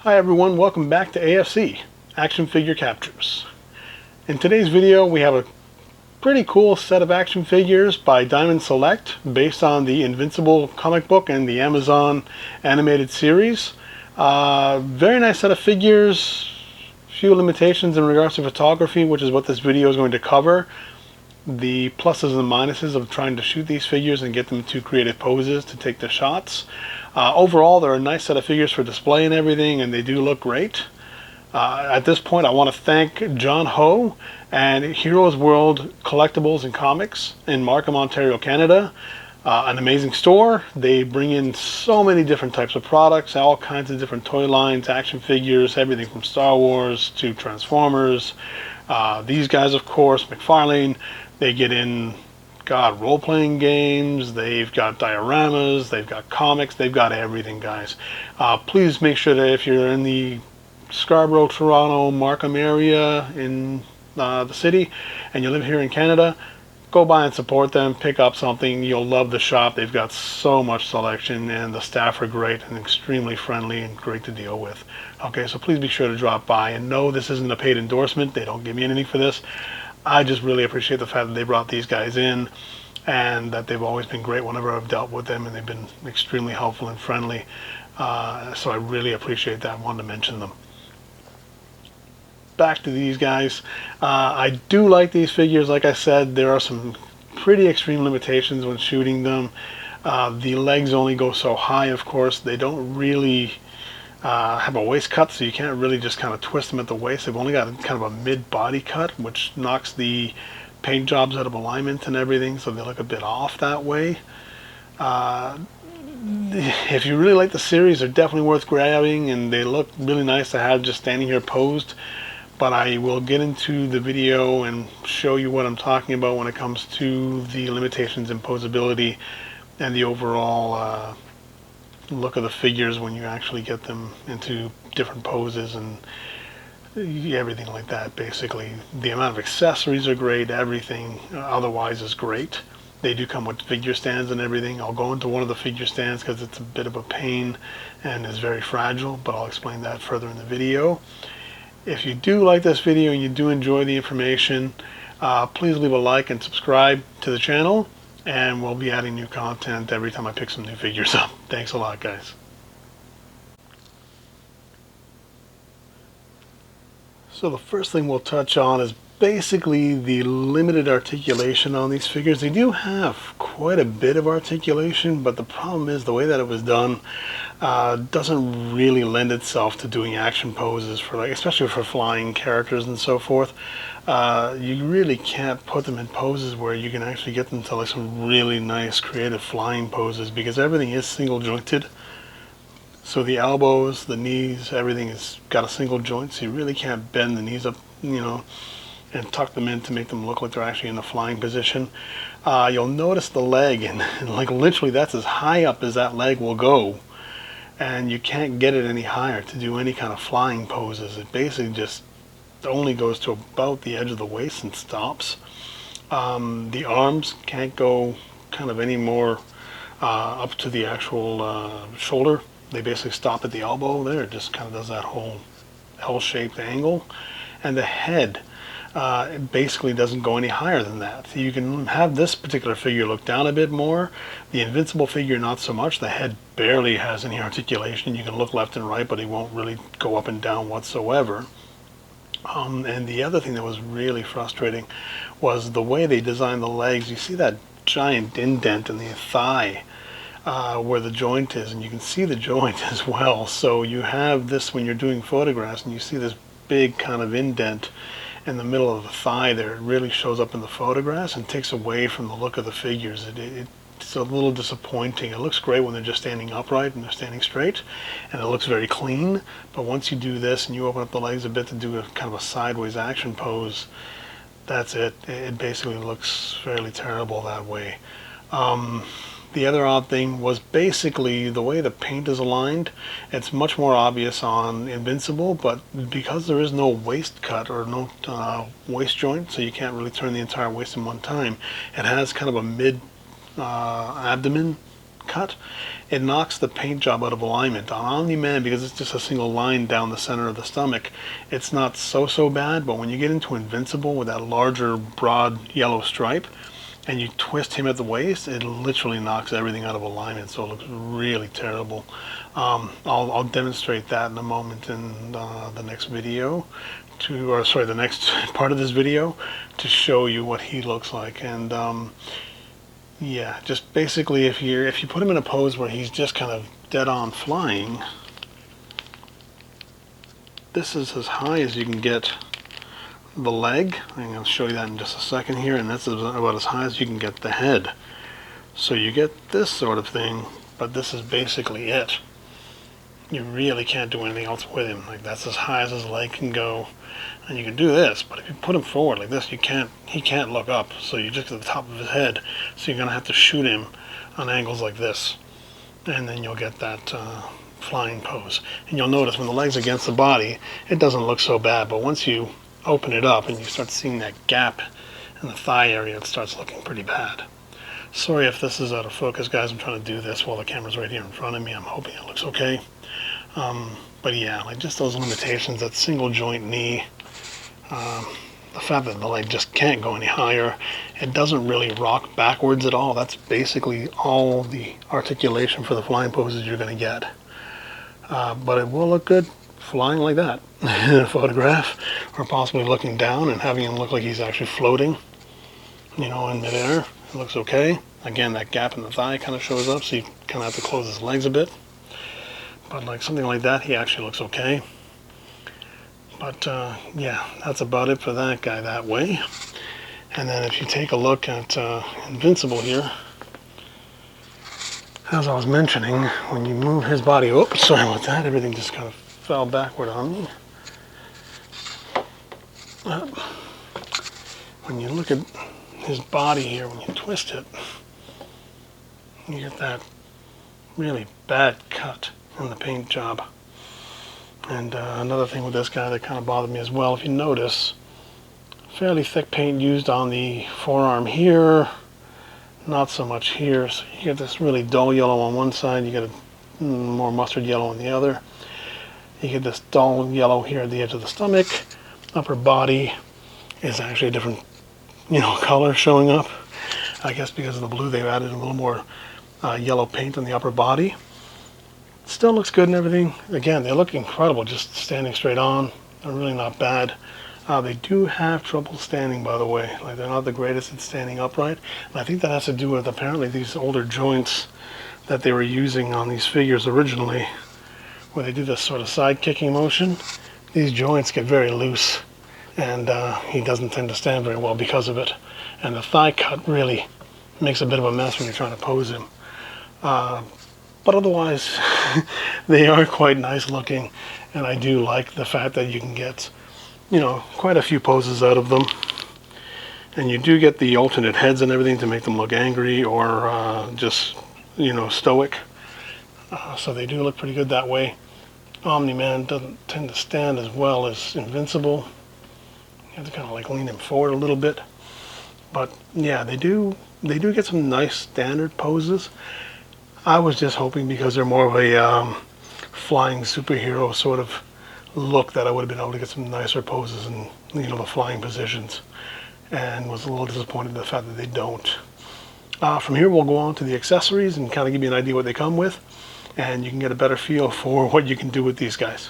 Hi everyone, welcome back to AFC, Action Figure Captures. In today's video we have a pretty cool set of action figures by Diamond Select based on the Invincible comic book and the Amazon animated series. Very nice set of figures, few limitations in regards to photography, which is what this video is going to cover. The pluses and minuses of trying to shoot these figures and get them into creative poses to take the shots. Overall, they're a nice set of figures for display and everything, and they do look great. At this point, I want to thank John Ho and Heroes World Collectibles and Comics in Markham, Ontario, Canada. An amazing store. They bring in so many different types of products, all kinds of different toy lines, action figures, everything from Star Wars to Transformers. These guys, of course, McFarlane, they get in, God, role-playing games, they've got dioramas, they've got comics, they've got everything, guys. Please make sure that if you're in the Scarborough, Toronto, Markham area in the city, and you live here in Canada, go by and support them, pick up something. You'll love the shop. They've got so much selection, and the staff are great and extremely friendly and great to deal with. Okay, so please be sure to drop by. And no, this isn't a paid endorsement. They don't give me anything for this. I just really appreciate the fact that they brought these guys in and that they've always been great whenever I've dealt with them, and they've been extremely helpful and friendly. So I really appreciate that. I wanted to mention them. Back to these guys. I do like these figures. Like I said, there are some pretty extreme limitations when shooting them. The legs only go so high, of course. They don't really have a waist cut, so you can't really just kind of twist them at the waist. They've only got kind of a mid-body cut, which knocks the paint jobs out of alignment and everything, so they look a bit off that way. If you really like the series, they're definitely worth grabbing, and they look really nice to have just standing here posed. But I will get into the video and show you what I'm talking about when it comes to the limitations in posability and the overall look of the figures when you actually get them into different poses and everything like that. Basically, the amount of accessories are great. Everything otherwise is great. They do come with figure stands and everything. I'll go into one of the figure stands because it's a bit of a pain and is very fragile, but I'll explain that further in the video. If you do like this video and you do enjoy the information, please leave a like and subscribe to the channel, and we'll be adding new content every time I pick some new figures up. Thanks a lot, guys. So the first thing we'll touch on is basically the limited articulation on these figures. They do have quite a bit of articulation, but the problem is the way that it was done doesn't really lend itself to doing action poses for, like, especially for flying characters and so forth. You really can't put them in poses where you can actually get them to like some really nice creative flying poses, because everything is single jointed. So the elbows, the knees, everything has got a single joint, so you really can't bend the knees up, you know, and tuck them in to make them look like they're actually in a flying position. You'll notice the leg, and like literally that's as high up as that leg will go, and you can't get it any higher to do any kind of flying poses. It basically just only goes to about the edge of the waist and stops. The arms can't go kind of any more up to the actual shoulder. They basically stop at the elbow there. It just kind of does that whole L-shaped angle. And the head it basically doesn't go any higher than that. So you can have this particular figure look down a bit more. The Invincible figure, not so much. The head barely has any articulation. You can look left and right, but it won't really go up and down whatsoever. And the other thing that was really frustrating was the way they designed the legs. You see that giant indent in the thigh where the joint is, and you can see the joint as well. So you have this when you're doing photographs, and you see this big kind of indent in the middle of the thigh there. It really shows up in the photographs and takes away from the look of the figures. It's a little disappointing. It looks great when they're just standing upright and they're standing straight, and it looks very clean. But once you do this and you open up the legs a bit to do a kind of a sideways action pose, that's it. It basically looks fairly terrible that way. The other odd thing was basically the way the paint is aligned. It's much more obvious on Invincible, but because there is no waist cut or no waist joint, so you can't really turn the entire waist in one time, it has kind of a mid abdomen cut, it knocks the paint job out of alignment. On Omni-Man, because it's just a single line down the center of the stomach, it's not so bad, but when you get into Invincible with that larger, broad yellow stripe, and you twist him at the waist, it literally knocks everything out of alignment, so it looks really terrible. I'll demonstrate that in a moment in the next video, the next part of this video, to show you what he looks like. And yeah, just basically if you put him in a pose where he's just kind of dead on flying, this is as high as you can get the leg. I'm going to show you that in just a second here, and that's about as high as you can get the head. So you get this sort of thing, but this is basically it. You really can't do anything else with him. Like, that's as high as his leg can go, and you can do this, but if you put him forward like this, he can't look up, so you just get the top of his head, so you're going to have to shoot him on angles like this, and then you'll get that flying pose. And you'll notice when the leg's against the body, it doesn't look so bad, but once you open it up and you start seeing that gap in the thigh area, it starts looking pretty bad. Sorry if this is out of focus, guys. I'm trying to do this while the camera's right here in front of me. I'm hoping it looks okay. But yeah, like just those limitations, that single joint knee, the fact that the leg just can't go any higher, it doesn't really rock backwards at all. That's basically all the articulation for the flying poses you're going to get. But it will look good flying like that in a photograph, or possibly looking down and having him look like he's actually floating, you know, in midair. It looks okay. Again, that gap in the thigh kind of shows up, so you kind of have to close his legs a bit. But like something like that, he actually looks okay. But yeah, that's about it for that guy that way. And then if you take a look at Invincible here, as I was mentioning, when you move his body, oops, sorry about that, everything just kind of fell backward on me. When you look at his body here, when you twist it, you get that really bad cut in the paint job. And another thing with this guy that kind of bothered me as well, if you notice, fairly thick paint used on the forearm here, not so much here. So you get this really dull yellow on one side, you get a more mustard yellow on the other. You get this dull yellow here at the edge of the stomach. Upper body is actually a different, color showing up. I guess because of the blue, they've added a little more yellow paint on the upper body. Still looks good and everything. Again, they look incredible just standing straight on. They're really not bad. They do have trouble standing, by the way. Like, they're not the greatest at standing upright. And I think that has to do with apparently these older joints that they were using on these figures originally, where they do this sort of side kicking motion. These joints get very loose, and he doesn't tend to stand very well because of it. And the thigh cut really makes a bit of a mess when you're trying to pose him. But otherwise, they are quite nice looking, and I do like the fact that you can get, quite a few poses out of them. And you do get the alternate heads and everything to make them look angry or just, stoic. So they do look pretty good that way. Omni-Man doesn't tend to stand as well as Invincible. You have to kind of like lean him forward a little bit. But yeah, they do get some nice standard poses. I was just hoping, because they're more of a flying superhero sort of look, that I would have been able to get some nicer poses in, the flying positions, and was a little disappointed in the fact that they don't. From here we'll go on to the accessories and kind of give you an idea what they come with, and you can get a better feel for what you can do with these guys.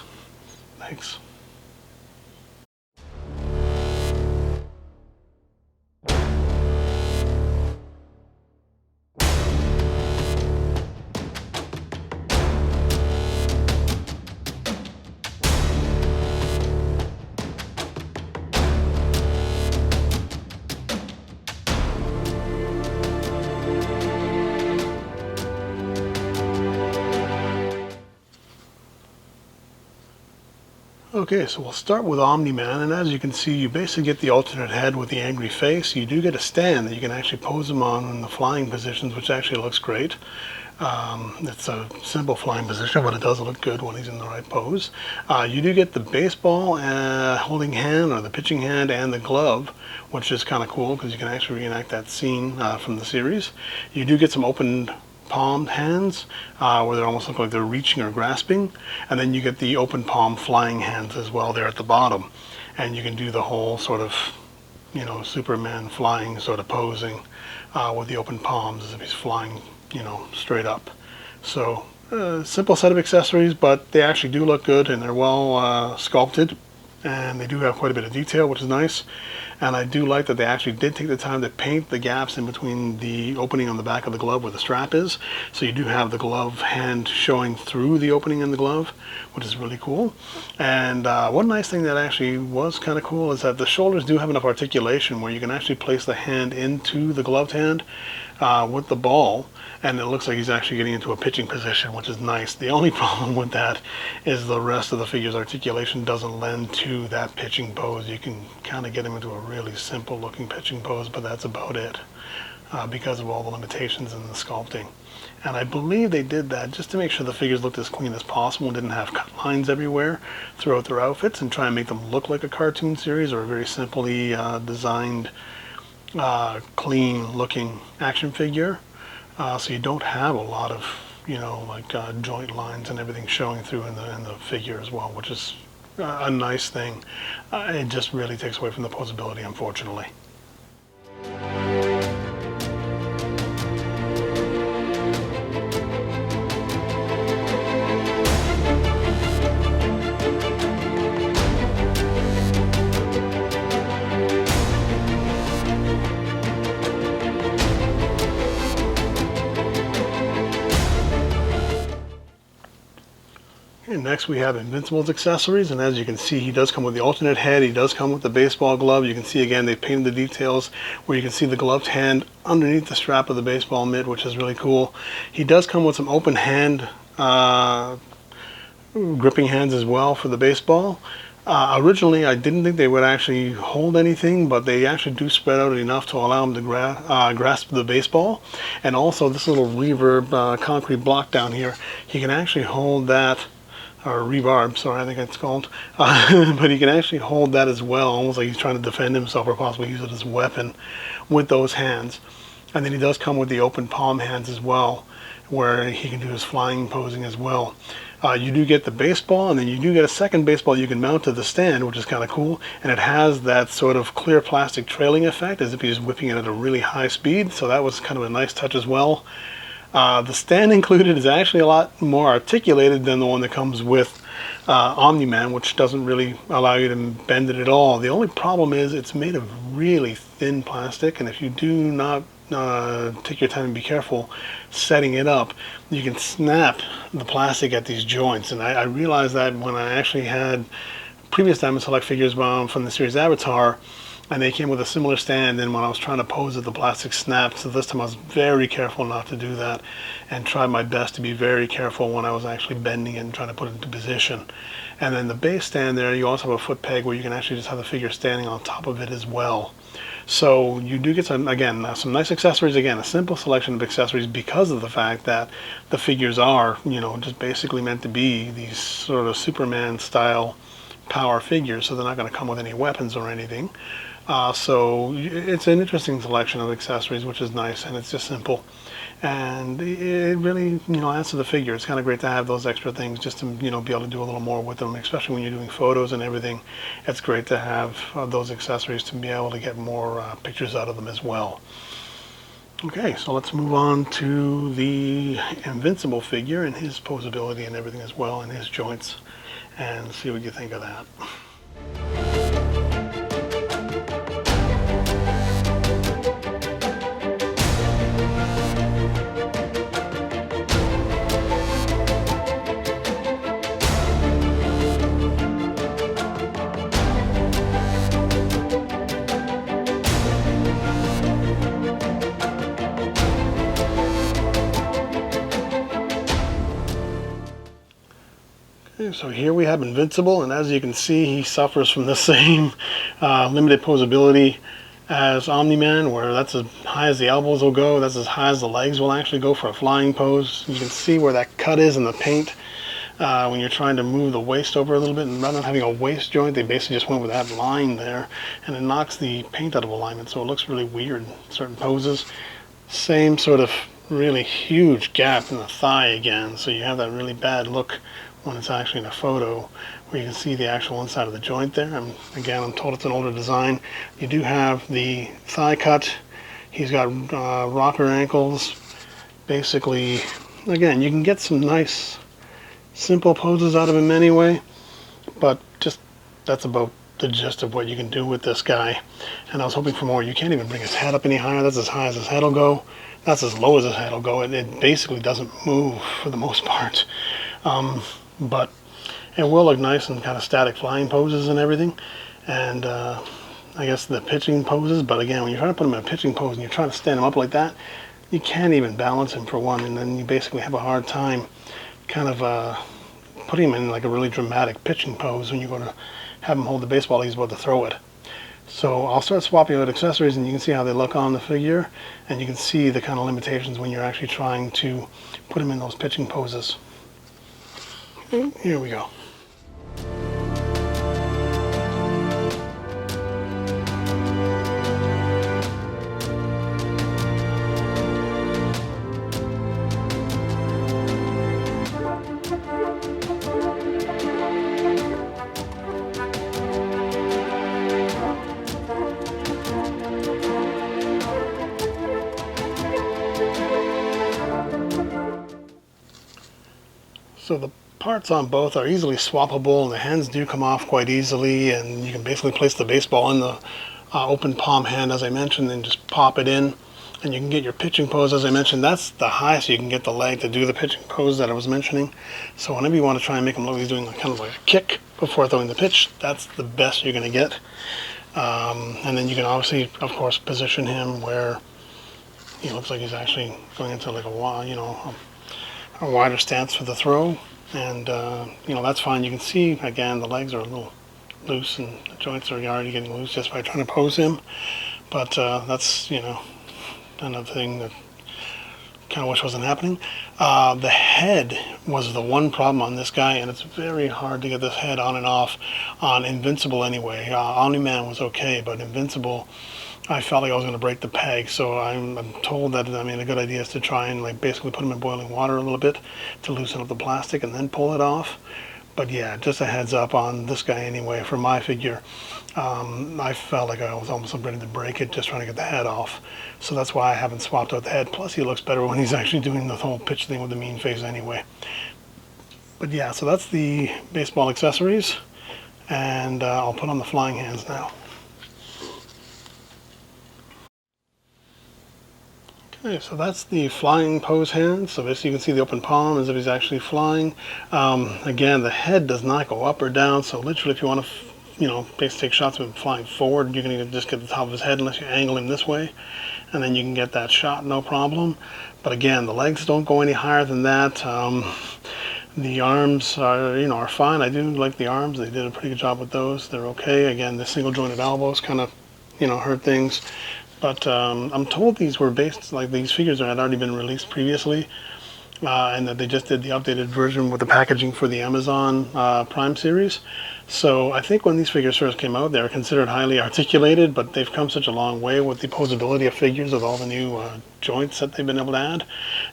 Thanks. Okay, so we'll start with Omni-Man, and as you can see, you basically get the alternate head with the angry face. You do get a stand that you can actually pose him on in the flying positions, which actually looks great. It's a simple flying position, but it does look good when he's in the right pose. You do get the baseball holding hand, or the pitching hand, and the glove, which is kind of cool because you can actually reenact that scene from the series. You do get some open palmed hands, where they almost look like they're reaching or grasping, and then you get the open palm flying hands as well there at the bottom, and you can do the whole sort of, you know, Superman flying sort of posing with the open palms as if he's flying, you know, straight up. So simple set of accessories, but they actually do look good and they're well sculpted, and they do have quite a bit of detail, which is nice. And I do like that they actually did take the time to paint the gaps in between the opening on the back of the glove where the strap is. So you do have the glove hand showing through the opening in the glove, which is really cool. And one nice thing that actually was kind of cool is that the shoulders do have enough articulation where you can actually place the hand into the gloved hand with the ball, and it looks like he's actually getting into a pitching position, which is nice. The only problem with that is the rest of the figure's articulation doesn't lend to that pitching pose. You can kind of get him into a really simple looking pitching pose, but that's about it because of all the limitations in the sculpting. And I believe they did that just to make sure the figures looked as clean as possible and didn't have cut lines everywhere throughout their outfits, and try and make them look like a cartoon series or a very simply designed clean looking action figure. So you don't have a lot of, you know, like joint lines and everything showing through in the figure as well, which is a nice thing. It just really takes away from the posability, unfortunately. And next we have Invincible's accessories, and as you can see, he does come with the alternate head, he does come with the baseball glove. You can see again they painted the details where you can see the gloved hand underneath the strap of the baseball mitt, which is really cool. He does come with some open hand gripping hands as well for the baseball. Originally I didn't think they would actually hold anything, but they actually do spread out enough to allow him to grasp the baseball. And also this little reverb concrete block down here, he can actually hold that, or rebarb, sorry, I think it's called. But he can actually hold that as well, almost like he's trying to defend himself or possibly use it as a weapon with those hands. And then he does come with the open palm hands as well, where he can do his flying posing as well. You do get the baseball, and then you do get a second baseball you can mount to the stand, which is kind of cool. And it has that sort of clear plastic trailing effect, as if he's whipping it at a really high speed. So that was kind of a nice touch as well. The stand included is actually a lot more articulated than the one that comes with Omni-Man, which doesn't really allow you to bend it at all. The only problem is it's made of really thin plastic, and if you do not take your time and be careful setting it up, you can snap the plastic at these joints. And I realized that when I actually had previous Diamond Select figures from the series Avatar, and they came with a similar stand, and when I was trying to pose it, the plastic snapped. So this time I was very careful not to do that, and tried my best to be very careful when I was actually bending it and trying to put it into position. And then the base stand there, you also have a foot peg where you can actually just have the figure standing on top of it as well. So you do get some, again, some nice accessories. Again, a simple selection of accessories because of the fact that the figures are, you know, just basically meant to be these sort of Superman style power figures, so they're not going to come with any weapons or anything. So it's an interesting selection of accessories, which is nice, and it's just simple. And it really, you know, adds to the figure. It's kind of great to have those extra things just to, you know, be able to do a little more with them, especially when you're doing photos and everything. It's great to have those accessories to be able to get more pictures out of them as well. Okay, so let's move on to the Invincible figure and his posability and everything as well, and his joints, and see what you think of that. So here we have Invincible, and as you can see, he suffers from the same limited posability as Omni-Man, where that's as high as the elbows will go, that's as high as the legs will actually go for a flying pose. You can see where that cut is in the paint when you're trying to move the waist over a little bit, and rather than having a waist joint, they basically just went with that line there, and it knocks the paint out of alignment, so it looks really weird in certain poses. Same sort of really huge gap in the thigh again, so you have that really bad look when it's actually in a photo where you can see the actual inside of the joint there. Again, I'm told it's an older design. You do have the thigh cut. He's got rocker ankles. Basically, again, you can get some nice simple poses out of him anyway, but just that's about the gist of what you can do with this guy. And I was hoping for more. You can't even bring his head up any higher. That's as high as his head will go. That's as low as his head will go. It basically doesn't move for the most part. But it will look nice in kind of static flying poses and everything. And I guess the pitching poses. But again, when you're trying to put him in a pitching pose and you're trying to stand him up like that, you can't even balance him for one. And then you basically have a hard time kind of putting him in like a really dramatic pitching pose when you go to have him hold the baseball he's about to throw it. So I'll start swapping out accessories and you can see how they look on the figure, and you can see the kind of limitations when you're actually trying to put him in those pitching poses. Here we go. So the parts on both are easily swappable, and the hands do come off quite easily, and you can basically place the baseball in the open palm hand as I mentioned and just pop it in, and you can get your pitching pose as I mentioned. That's the highest you can get the leg to do the pitching pose that I was mentioning. So whenever you want to try and make him look like he's doing kind of like a kick before throwing the pitch, that's the best you're going to get. And then you can obviously, of course, position him where he looks like he's actually going into like a wider stance for the throw, and that's fine. You can see again the legs are a little loose and the joints are already getting loose just by trying to pose him, but that's another thing that kind of wish wasn't happening. The head was the one problem on this guy, and it's very hard to get this head on and off on Invincible anyway. Omni-Man was okay, but Invincible, I felt like I was going to break the peg, so I'm told that a good idea is to try and like basically put them in boiling water a little bit to loosen up the plastic and then pull it off. But yeah, just a heads up on this guy anyway. For my figure, I felt like I was almost ready to break it just trying to get the head off. So that's why I haven't swapped out the head. Plus he looks better when he's actually doing the whole pitch thing with the mean face anyway. But yeah, so that's the baseball accessories, and I'll put on the flying hands now. Okay, so that's the flying pose hand. So basically you can see the open palm as if he's actually flying. Again, the head does not go up or down, so literally if you want to basically take shots of him flying forward, you can just get the top of his head unless you angle him this way, and then you can get that shot no problem. But again, the legs don't go any higher than that. The arms are fine. I do like the arms. They did a pretty good job with those. They're okay. Again, the single jointed elbows kind of hurt things. But I'm told these were based, like these figures had already been released previously, and that they just did the updated version with the packaging for the Amazon Prime series. So I think when these figures first came out, they were considered highly articulated, but they've come such a long way with the posability of figures with all the new joints that they've been able to add.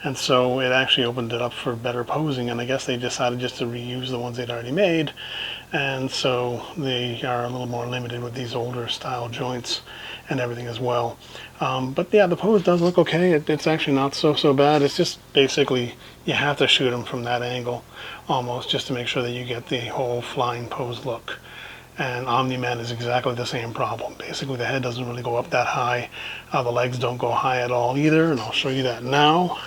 And so it actually opened it up for better posing, and I guess they decided just to reuse the ones they'd already made. And so they are a little more limited with these older style joints and everything as well. But yeah, the pose does look okay. It's actually not so bad. It's just basically you have to shoot them from that angle almost just to make sure that you get the whole flying pose look. And Omni-Man is exactly the same problem. Basically the head doesn't really go up that high. The legs don't go high at all either, and I'll show you that now.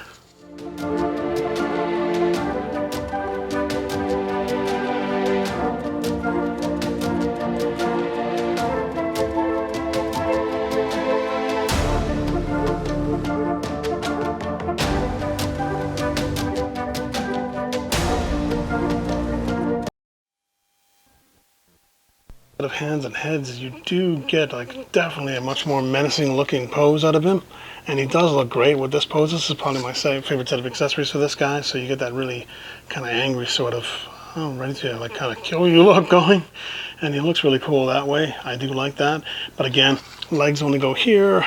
Of hands and heads, you do get like definitely a much more menacing looking pose out of him, and he does look great with this pose. This is probably my favorite set of accessories for this guy, so you get that really kind of angry sort of ready to like kind of kill you look going, and he looks really cool that way. I do like that. But again, legs only go here,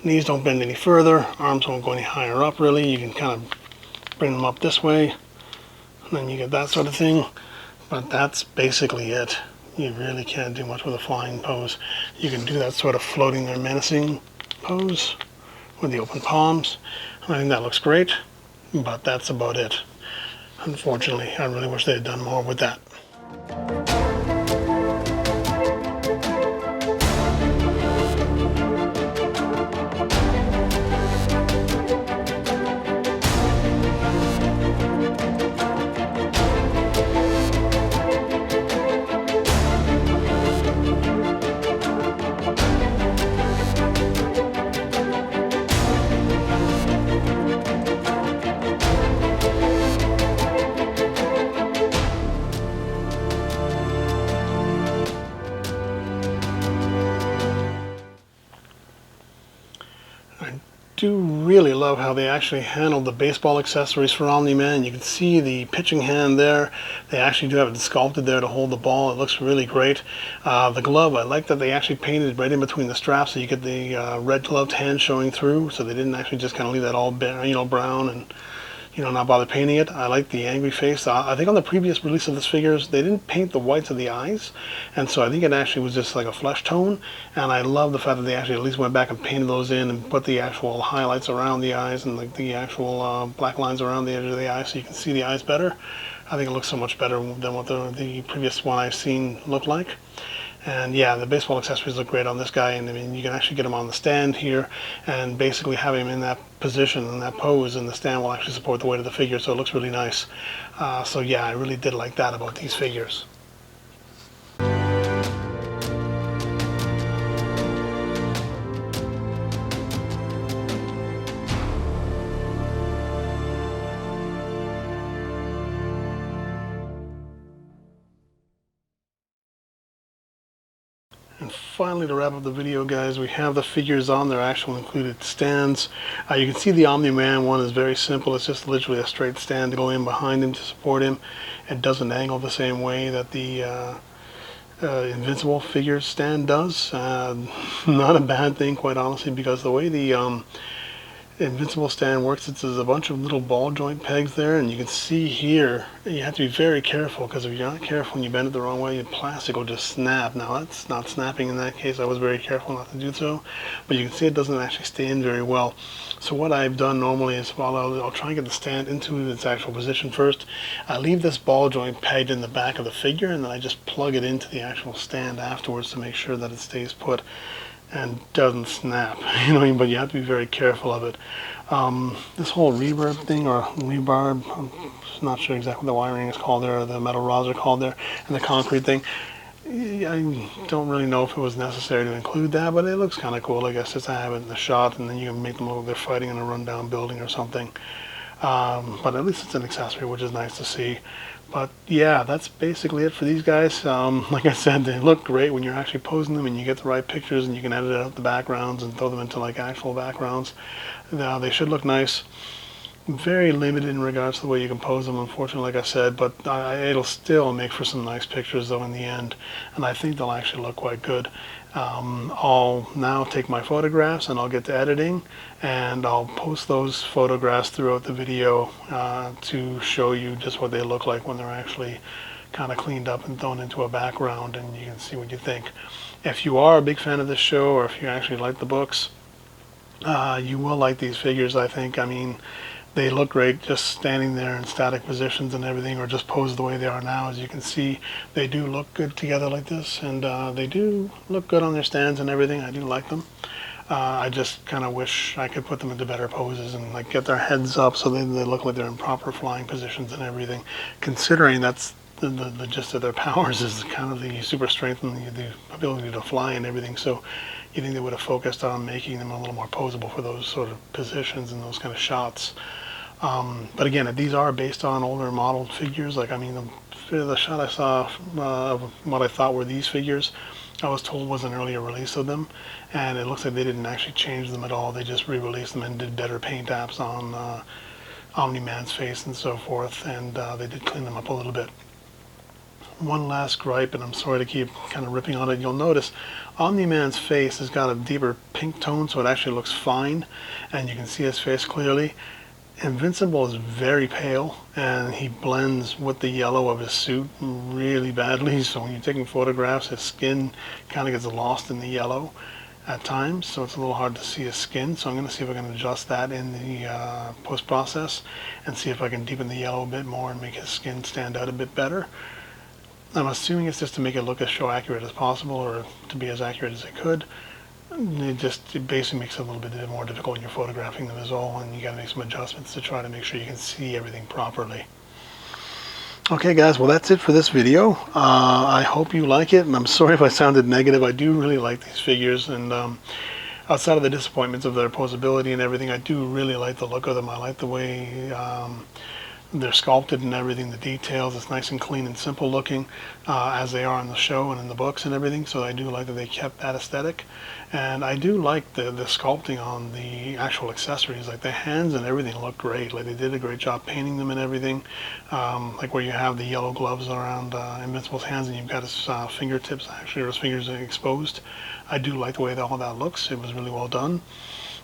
Knees don't bend any further, arms won't go any higher up really. You can kind of bring them up this way, and then you get that sort of thing. But that's basically it. You really can't do much with a flying pose. You can do that sort of floating there menacing pose with the open palms. I think that looks great, but that's about it. Unfortunately, I really wish they had done more with that. I do really love how they actually handled the baseball accessories for Omni-Man. You can see the pitching hand there. They actually do have it sculpted there to hold the ball. It looks really great. The glove, I like that they actually painted right in between the straps, so you get the red gloved hand showing through. So they didn't actually just kind of leave that all brown and not bother painting it. I like the angry face. I think on the previous release of this figures, they didn't paint the whites of the eyes, and so I think it actually was just like a flesh tone, and I love the fact that they actually at least went back and painted those in and put the actual highlights around the eyes and like the actual black lines around the edge of the eye so you can see the eyes better. I think it looks so much better than what the previous one I've seen looked like. And yeah, the baseball accessories look great on this guy, and I mean, you can actually get him on the stand here and basically have him in that position, in that pose, and the stand will actually support the weight of the figure, so it looks really nice. So yeah, I really did like that about these figures. And finally, to wrap up the video, guys, we have the figures on their actual included stands. You can see the Omni-Man one is very simple. It's just literally a straight stand to go in behind him to support him. It doesn't angle the same way that the Invincible figure stand does. Not a bad thing, quite honestly, because the way the Invincible stand works, there's a bunch of little ball joint pegs there, and you can see here you have to be very careful, because if you're not careful and you bend it the wrong way, the plastic will just snap. Now that's not snapping in that case. I was very careful not to do so, but you can see it doesn't actually stand very well. So what I've done normally is, while I'll try and get the stand into its actual position first, I leave this ball joint pegged in the back of the figure, and then I just plug it into the actual stand afterwards to make sure that it stays put and doesn't snap, but you have to be very careful of it. This whole reverb thing, or rebarb, I'm not sure exactly what the wiring is called there, or the metal rods are called there, and the concrete thing, I don't really know if it was necessary to include that, but it looks kind of cool, I guess, just to have it in the shot, and then you can make them look like they're fighting in a rundown building or something. But at least it's an accessory, which is nice to see. But yeah, that's basically it for these guys. Like I said, they look great when you're actually posing them and you get the right pictures and you can edit out the backgrounds and throw them into like actual backgrounds. They should look nice. Very limited in regards to the way you can pose them, unfortunately, like I said, but it'll still make for some nice pictures though in the end, and I think they'll actually look quite good. I'll now take my photographs and I'll get to editing, and I'll post those photographs throughout the video to show you just what they look like when they're actually kind of cleaned up and thrown into a background, and you can see what you think. If you are a big fan of this show, or if you actually like the books, you will like these figures, I think. I mean, they look great just standing there in static positions and everything, or just posed the way they are now. As you can see, they do look good together like this, and they do look good on their stands and everything. I do like them. I just kind of wish I could put them into better poses and like get their heads up so they look like they're in proper flying positions and everything, considering that's the gist of their powers is kind of the super strength and the ability to fly and everything. So you think they would have focused on making them a little more posable for those sort of positions and those kind of shots. But again, these are based on older modeled figures. Like, I mean, the shot I saw of what I thought were these figures, I was told was an earlier release of them, and it looks like they didn't actually change them at all. They just re-released them and did better paint apps on Omni-Man's face and so forth, and they did clean them up a little bit. one last gripe, and I'm sorry to keep kind of ripping on it. You'll notice Omni-Man's face has got a deeper pink tone, so it actually looks fine, and you can see his face clearly. Invincible is very pale, and he blends with the yellow of his suit really badly, so when you're taking photographs, his skin kind of gets lost in the yellow at times, so it's a little hard to see his skin. So I'm going to see if I can adjust that in the post-process and see if I can deepen the yellow a bit more and make his skin stand out a bit better. I'm assuming it's just to make it look as show accurate as possible, or to be as accurate as it could. It basically makes it a little bit more difficult when you're photographing them as all, and you got to make some adjustments to try to make sure you can see everything properly. Okay guys, well that's it for this video. I hope you like it, and I'm sorry if I sounded negative. I do really like these figures, and outside of the disappointments of their posability and everything, I do really like the look of them. I like the way they're sculpted and everything, the details. It's nice and clean and simple looking, as they are in the show and in the books and everything, so I do like that they kept that aesthetic. And I do like the sculpting on the actual accessories, like the hands and everything look great. Like they did a great job painting them and everything, like where you have the yellow gloves around Invincible's hands and you've got his fingertips, actually, or his fingers exposed. I do like the way that all that looks. It was really well done,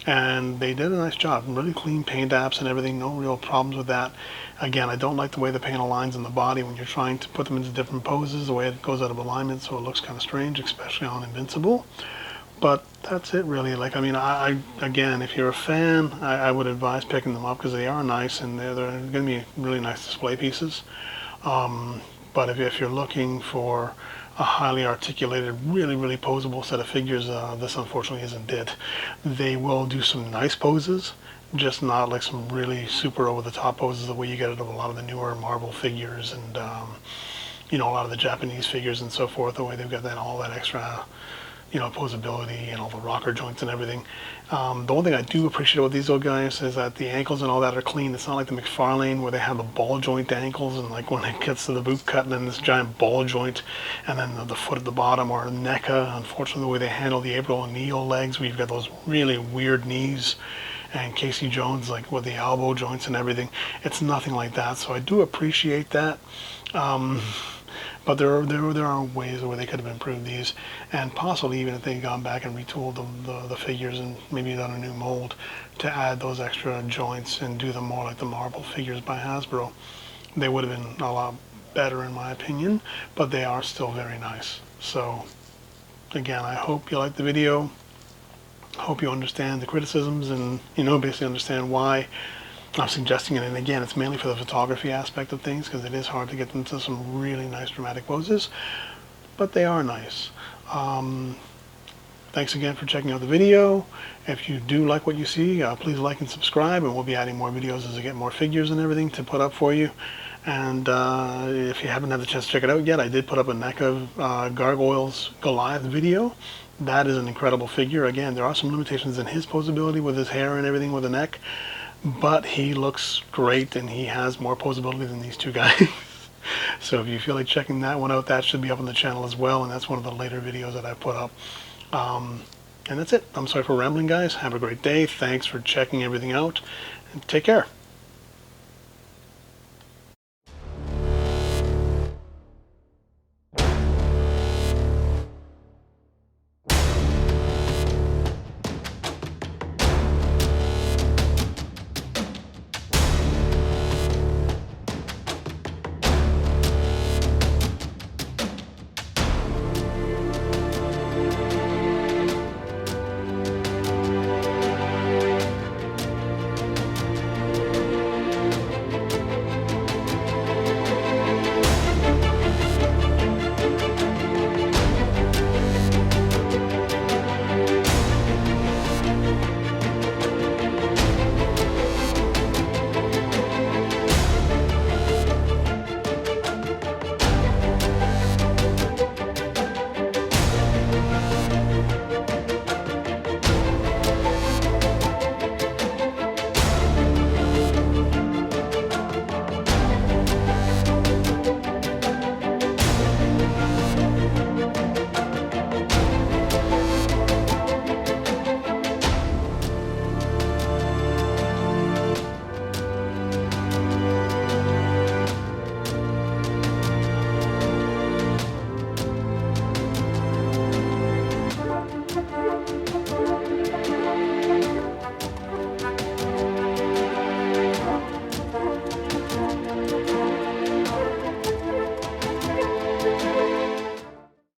and they did a nice job. Really clean paint apps and everything, no real problems with that. Again, I don't like the way the paint aligns in the body when you're trying to put them into different poses, the way it goes out of alignment, so it looks kind of strange, especially on Invincible. But that's it really. Like, I mean, again, if you're a fan, I would advise picking them up because they are nice, and they're going to be really nice display pieces. But if you're looking for a highly articulated, really posable set of figures, this unfortunately isn't it. They will do some nice poses, just not like some really super over-the-top poses the way you get out of a lot of the newer Marvel figures and you know, a lot of the Japanese figures and so forth, the way they've got all that extra, you know, posability and all the rocker joints and everything. The one thing I do appreciate about these old guys is that the ankles and all that are clean. It's not like the McFarlane where they have the ball joint ankles, and like when it gets to the boot cut and then this giant ball joint, and then the foot at the bottom, or NECA, unfortunately the way they handle the April O'Neil legs, where you've got those really weird knees, and Casey Jones like with the elbow joints and everything. It's nothing like that, so I do appreciate that. But there are ways where they could have improved these, and possibly even if they had gone back and retooled the figures and maybe done a new mold to add those extra joints and do them more like the Marvel figures by Hasbro, they would have been a lot better in my opinion, but they are still very nice. So again, I hope you like the video. I hope you understand the criticisms and, you know, basically understand why I'm suggesting it. And again, it's mainly for the photography aspect of things, because it is hard to get them to some really nice dramatic poses, but they are nice. Thanks again for checking out the video. If you do like what you see, please like and subscribe, and we'll be adding more videos as I get more figures and everything to put up for you. And if you haven't had the chance to check it out yet, I did put up a NECA Gargoyles Goliath video. That is an incredible figure. Again, there are some limitations in his posability with his hair and everything with the neck, but he looks great and he has more posability than these two guys. So if you feel like checking that one out, that should be up on the channel as well, and that's one of the later videos that I put up. And that's it. I'm sorry for rambling, guys. Have a great day. Thanks for checking everything out, and take care.